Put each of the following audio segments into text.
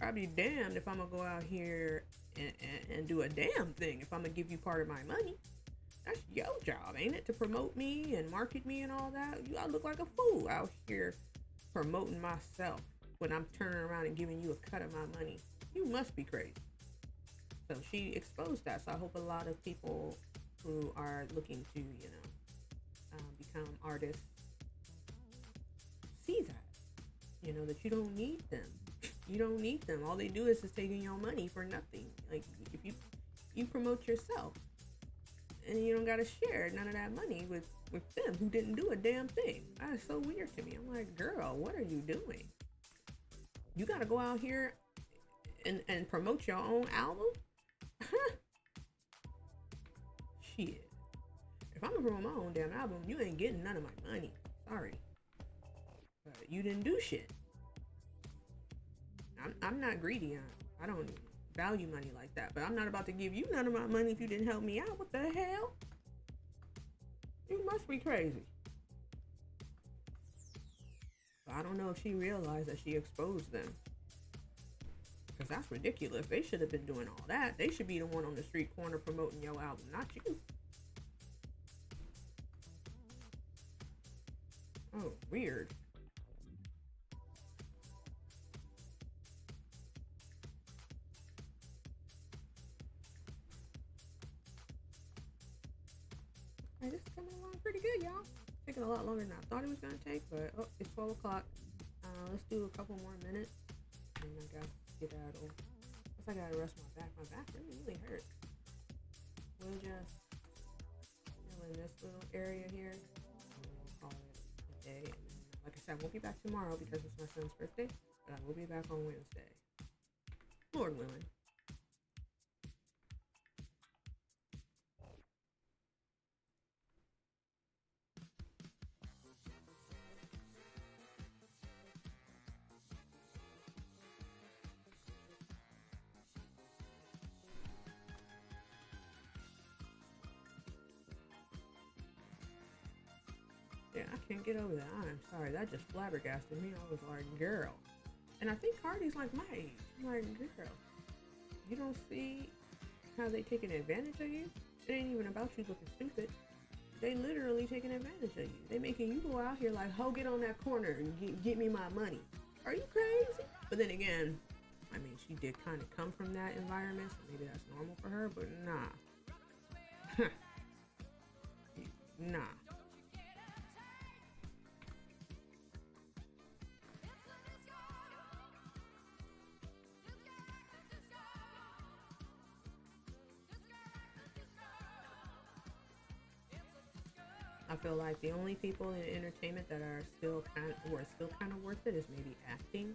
I'd be damned if I'm gonna go out here and do a damn thing if I'm gonna give you part of my money. That's your job, ain't it? To promote me and market me and all that. I look like a fool out here promoting myself when I'm turning around and giving you a cut of my money. You must be crazy. So she exposed that. So I hope a lot of people who are looking to, become artists see that. That you don't need them. You don't need them. All they do is just taking your money for nothing. Like if you promote yourself, and you don't gotta share none of that money with them who didn't do a damn thing. That is so weird to me. I'm like, girl, what are you doing? You gotta go out here and promote your own album? Shit. If I'm gonna promote my own damn album, you ain't getting none of my money. Sorry. You didn't do shit. I'm not greedy. I don't value money like that. But I'm not about to give you none of my money if you didn't help me out. What the hell? You must be crazy. I don't know if she realized that she exposed them. Because that's ridiculous. They should have been doing all that. They should be the one on the street corner promoting your album, not you. Oh, weird. Hey, this is coming along pretty good, y'all. Taking a lot longer than I thought it was gonna take, but it's 12 o'clock. Let's do a couple more minutes, and I got to skedaddle. Guess I gotta rest my back. My back really hurts. We'll just chill in this little area here, and we'll call it a day. And then, like I said, I won't be back tomorrow because it's my son's birthday, but I will be back on Wednesday, Lord willing. Yeah, I can't get over that. I'm sorry, that just flabbergasted me. I was like, girl. And I think Cardi's like my age. I'm like, girl, you don't see how they taking advantage of you? It ain't even about you looking stupid. They literally taking advantage of you. They making you go out here like, ho, get on that corner and get me my money. Are you crazy? But then again, I mean, she did kind of come from that environment, so maybe that's normal for her, but nah. Nah. I feel like the only people in entertainment that are still kind of worth it is maybe acting,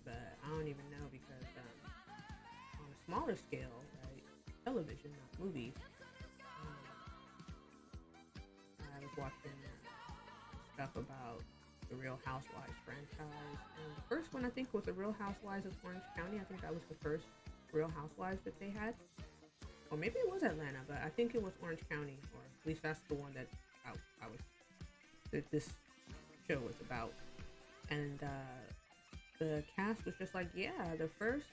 but I don't even know because on a smaller scale, right, television, not movies. I was watching stuff about the Real Housewives franchise, and the first one I think was the Real Housewives of Orange County. I think that was the first Real Housewives that they had, or maybe it was Atlanta, but I think it was Orange County, or at least that's the one that I was that this show was about. And the cast was just like, yeah, the first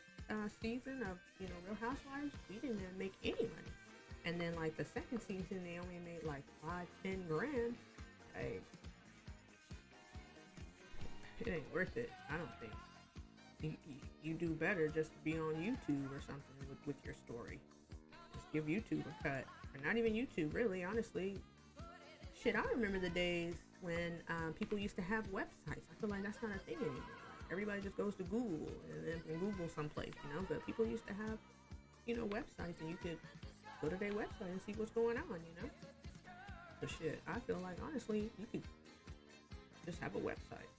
season of Real Housewives, we didn't make any money, and then like the second season, they only made like 5-10 grand. Like, it ain't worth it. I don't think. You do better just be on YouTube or something with your story. Just give YouTube a cut, or not even YouTube, really. Honestly, shit. I remember the days when people used to have websites. I feel like that's not a thing anymore. Like, everybody just goes to Google and then from Google someplace, But people used to have, websites, and you could go to their website and see what's going on. So shit. I feel like honestly, you could just have a website,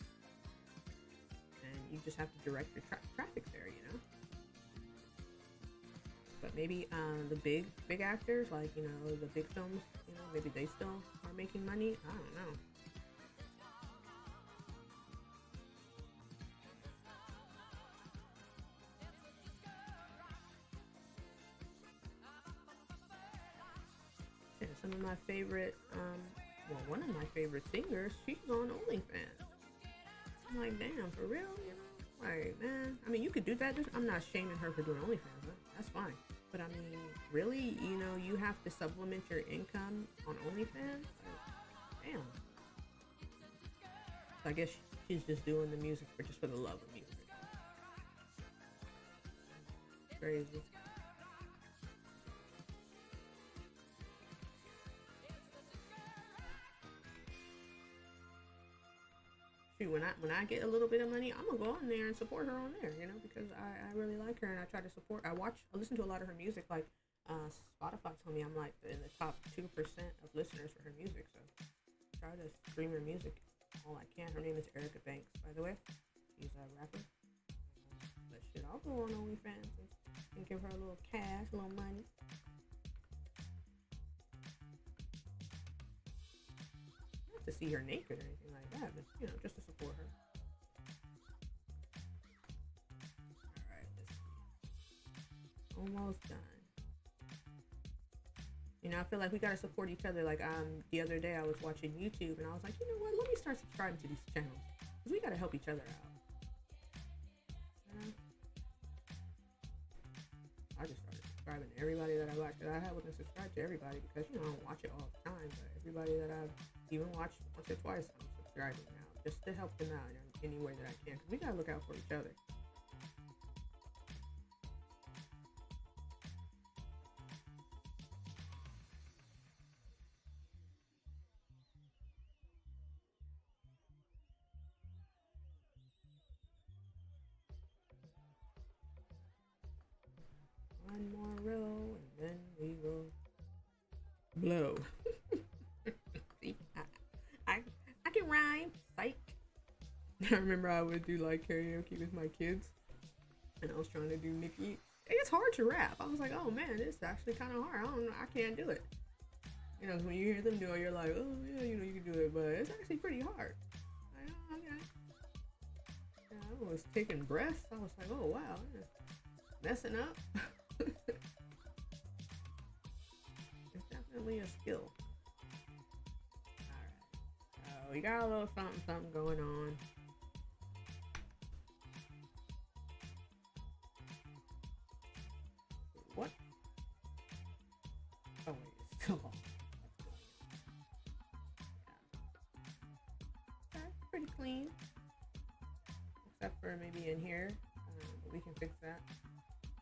and you just have to direct your traffic there. But maybe the big actors, like the big films, maybe they still are making money. I don't know. Yeah, some of my favorite, one of my favorite singers, she's on OnlyFans. I'm like, damn, for real. Like, man, I mean, you could do that. I'm not shaming her for doing OnlyFans, but that's fine. But I mean, really, you know, you have to supplement your income on OnlyFans? Like, damn. So I guess she's just doing the music for the love of music. Crazy. Shoot, when I get a little bit of money, I'm gonna go on there and support her on there, you know, because I really like her and I try to support. I listen to a lot of her music. Like Spotify told me I'm like in the top 2% of listeners for her music, so I try to stream her music all I can. Her name is Erica Banks, by the way. She's a rapper. But shit, I'll go on OnlyFans and give her a little cash, a little money. Not to see her naked or anything like that, but you know, just to support her. Alright, let's see. Almost done. You know, I feel like we gotta support each other. Like, the other day I was watching YouTube and I was like, you know what? Let me start subscribing to these channels because we gotta help each other out. You know? I just started subscribing to everybody that I watch. Cause I wasn't subscribed to everybody because you know I don't watch it all the time. But everybody that I've even watched once or twice, I'm subscribing now just to help them out in any way that I can. Cause we gotta look out for each other. One more row and then we will blow. See, I can rhyme. Psych. I remember I would do like karaoke with my kids, and I was trying to do Nicki. It's hard to rap. I was like, oh man, it's actually kind of hard. I don't know. I can't do it. You know, when you hear them do it, you're like, oh yeah, you know, you can do it, but it's actually pretty hard. Like, oh, okay. Yeah, I was taking breaths. I was like, oh wow, messing up. It's definitely a skill. Alright. So we got a little something going on. What? Oh wait, it's still on. Yeah. Okay, pretty clean. Except for maybe in here. But we can fix that.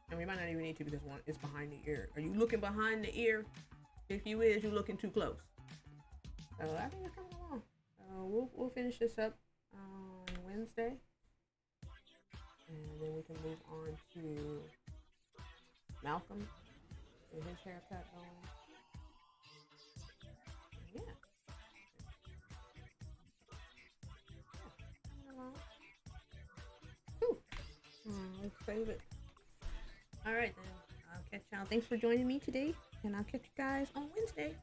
And we might not even need to because one is behind the ear. Are you looking behind the ear? If you is, you're looking too close. So I think it's coming along. So we'll finish this up on Wednesday. And then we can move on to Malcolm and his haircut going. Yeah. Coming along. Whew. Let's save it. All right, then. I'll catch y'all. Thanks for joining me today, and I'll catch you guys on Wednesday.